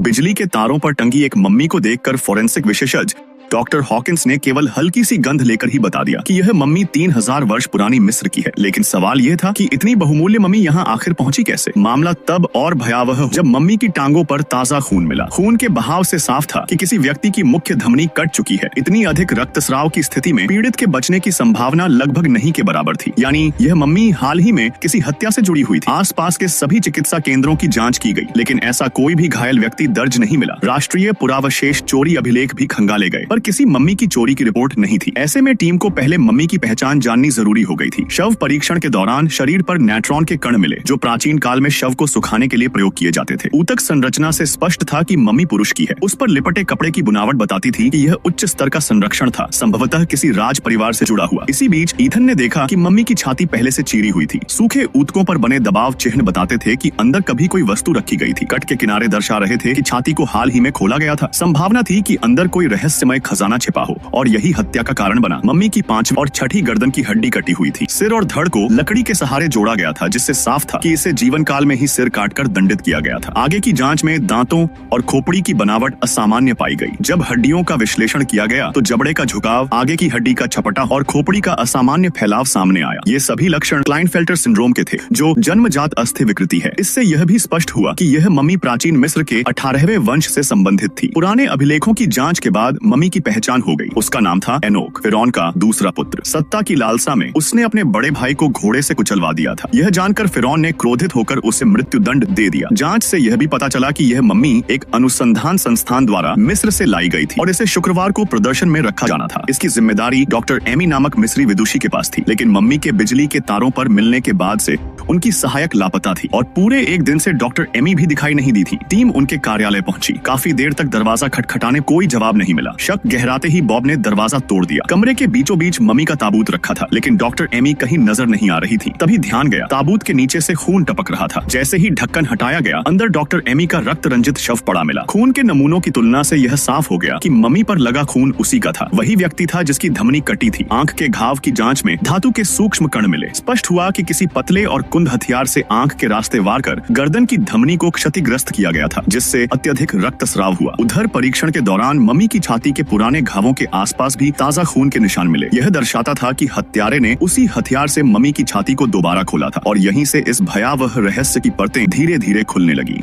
बिजली के तारों पर टंगी एक मम्मी को देखकर फोरेंसिक विशेषज्ञ डॉक्टर हॉकिंस ने केवल हल्की सी गंध लेकर ही बता दिया कि यह मम्मी 3000 वर्ष पुरानी मिस्र की है। लेकिन सवाल यह था कि इतनी बहुमूल्य मम्मी यहाँ आखिर पहुंची कैसे। मामला तब और भयावह जब मम्मी की टांगों पर ताजा खून मिला। खून के बहाव से साफ था कि किसी व्यक्ति की मुख्य धमनी कट चुकी है। इतनी अधिक रक्तस्राव की स्थिति में पीड़ित के बचने की संभावना लगभग नहीं के बराबर थी। यानी यह मम्मी हाल ही में किसी हत्या से जुड़ी हुई थी। आसपास के सभी चिकित्सा केंद्रों की जांच की गई, लेकिन ऐसा कोई भी घायल व्यक्ति दर्ज नहीं मिला। राष्ट्रीय पुरावशेष चोरी अभिलेख भी खंगाले गए, पर किसी मम्मी की चोरी की रिपोर्ट नहीं थी। ऐसे में टीम को पहले मम्मी की पहचान जाननी जरूरी हो गई थी। शव परीक्षण के दौरान शरीर पर नेट्रॉन के कण मिले, जो प्राचीन काल में शव को सुखाने के लिए प्रयोग किए जाते थे। ऊतक संरचना से स्पष्ट था कि मम्मी पुरुष की है। उस पर लिपटे कपड़े की बुनावट बताती थी कि यह उच्च स्तर का संरक्षण था, संभवतः किसी राज परिवार से जुड़ा हुआ। इसी बीच ईथन ने देखा कि मम्मी की छाती पहले से चीरी हुई थी। सूखे ऊतकों पर बने दबाव चिन्ह बताते थे कि अंदर कभी कोई वस्तु रखी गई थी। कट के किनारे दर्शा रहे थे कि छाती को हाल ही में खोला गया था। संभावना थी कि अंदर कोई रहस्यमय खजाना छिपा हो और यही हत्या का कारण बना। मम्मी की 5वीं और 6ठी गर्दन की हड्डी कटी हुई थी। सिर और धड़ को लकड़ी के सहारे जोड़ा गया था, जिससे साफ था कि इसे जीवन काल में ही सिर काटकर दंडित किया गया था। आगे की जांच में दांतों और खोपड़ी की बनावट असामान्य पाई गई। जब हड्डियों का विश्लेषण किया गया तो जबड़े का झुकाव, आगे की हड्डी का छपटा और खोपड़ी का असामान्य फैलाव सामने आया। ये सभी लक्षण क्लाइनफेल्टर सिंड्रोम के थे, जो जन्मजात अस्थि विकृति है। इससे यह भी स्पष्ट हुआ कि यह मम्मी प्राचीन मिस्र के 18वें वंश से संबंधित थी। पुराने अभिलेखों की जांच के बाद मम्मी की पहचान हो गई। उसका नाम था एनोक, फिरौन का दूसरा पुत्र। सत्ता की लालसा में उसने अपने बड़े भाई को घोड़े से कुचलवा दिया था। यह जानकर फिरौन ने क्रोधित होकर उसे मृत्यु दंड दे दिया। जांच से यह भी पता चला कि यह मम्मी एक अनुसंधान संस्थान द्वारा मिस्र से लाई गई थी और इसे शुक्रवार को प्रदर्शन में रखा जाना था। इसकी जिम्मेदारी डॉक्टर एमी नामक मिस्री विदुषी के पास थी। लेकिन मम्मी के बिजली के तारों पर मिलने के बाद से उनकी सहायक लापता थी और पूरे एक दिन से डॉक्टर एमी भी दिखाई नहीं दी थी। टीम उनके कार्यालय पहुंची। काफी देर तक दरवाजा खटखटाने कोई जवाब नहीं मिला। शक गहराते ही बॉब ने दरवाजा तोड़ दिया। कमरे के बीचों बीच मम्मी का ताबूत रखा था, लेकिन डॉक्टर एमी कहीं नजर नहीं आ रही थी। तभी ध्यान गया, ताबूत के नीचे से खून टपक रहा था। जैसे ही ढक्कन हटाया गया, अंदर डॉक्टर एमी का रक्त रंजित शव पड़ा मिला। खून के नमूनों की तुलना से यह साफ हो गया कि मम्मी पर लगा खून उसी का था। वही व्यक्ति था जिसकी धमनी कटी थी। आंख के घाव की जांच में धातु के सूक्ष्म कण मिले। स्पष्ट हुआ कि किसी पतले और कुंद हथियार से आंख के रास्ते वार कर गर्दन की धमनी को क्षतिग्रस्त किया गया था, जिससे अत्यधिक रक्तस्राव हुआ। उधर परीक्षण के दौरान मम्मी की छाती के पुराने घावों के आसपास भी ताजा खून के निशान मिले। यह दर्शाता था कि हत्यारे ने उसी हथियार से मम्मी की छाती को दोबारा खोला था और यहीं से इस भयावह रहस्य की परतें धीरे धीरे खुलने लगी।